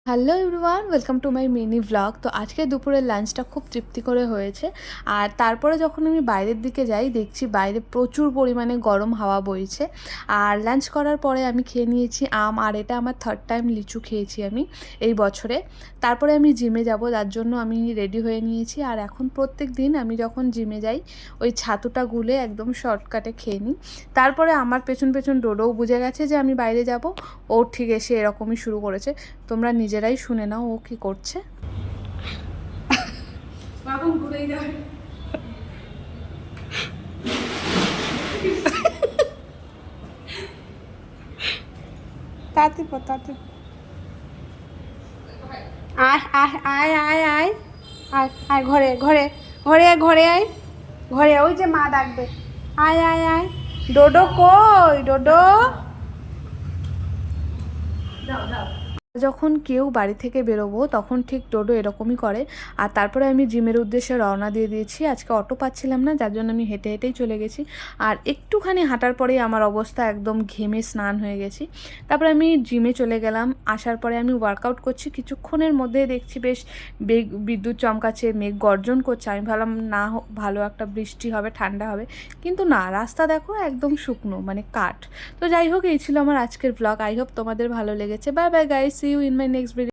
Hello everyone, welcome to my mini vlog. তো আজকে দুপুরের লাঞ্চটা খুব তৃপ্তি করে হয়েছে। আর তারপরে যখন আমি বাইরের দিকে যাই দেখছি বাইরে প্রচুর পরিমাণে গরম হাওয়া বইছে। আর লাঞ্চ করার পরে আমি খেয়ে নিয়েছি আম, আর এটা আমার থার্ড টাইম লিচু খেয়েছি আমি এই বছরে। তারপরে আমি জিমে যাব, তার জন্য আমি রেডি হয়ে নিয়েছি। আর এখন প্রত্যেক দিন আমি যখন জিমে যাই ওই ছাতুটা গুলে একদম শর্টকাটে খেয়ে নিই। তারপরে আমার পেছন পেছন ডোডোও বুঝে গেছে যে আমি বাইরে যাব, ও ঠিক এসে এরকমই শুরু করেছে। তোমরা নিজেরাই শুনে নাও ও কি করছে। তাতে তাতে আয় আয় আয় আয় আয় আয় আয় ঘরে ঘরে ঘরে ঘরে আয় ঘরে, ওই যে মা ডাকবে। আয় আয় আয় ডোডো কই ডোডো। যখন কেউ বাড়ি থেকে বেরোবো তখন ঠিক ডোডো এরকমই করে। আর তারপরে আমি জিমের উদ্দেশ্যে রওনা দিয়ে দিয়েছি। আজকে অটো পাচ্ছিলাম না, যার জন্য আমি হেঁটে হেঁটেই চলে গেছি। আর একটুখানি হাঁটার পরেই আমার অবস্থা একদম ঘেমে স্নান হয়ে গেছি। তারপরে আমি জিমে চলে গেলাম। আসার পরে আমি ওয়ার্কআউট করছি, কিছুক্ষণের মধ্যে দেখছি বেশ বিদ্যুৎ চমকাচ্ছে, মেঘ গর্জন করছে। আমি ভাবলাম না ভালো একটা বৃষ্টি হবে, ঠান্ডা হবে, কিন্তু না, রাস্তা দেখো একদম শুকনো, মানে কাঠ। তো যাই হোক, এই ছিল আমার আজকের ব্লগ। আই হোপ তোমাদের ভালো লেগেছে। Bye bye guys, see you in my next video.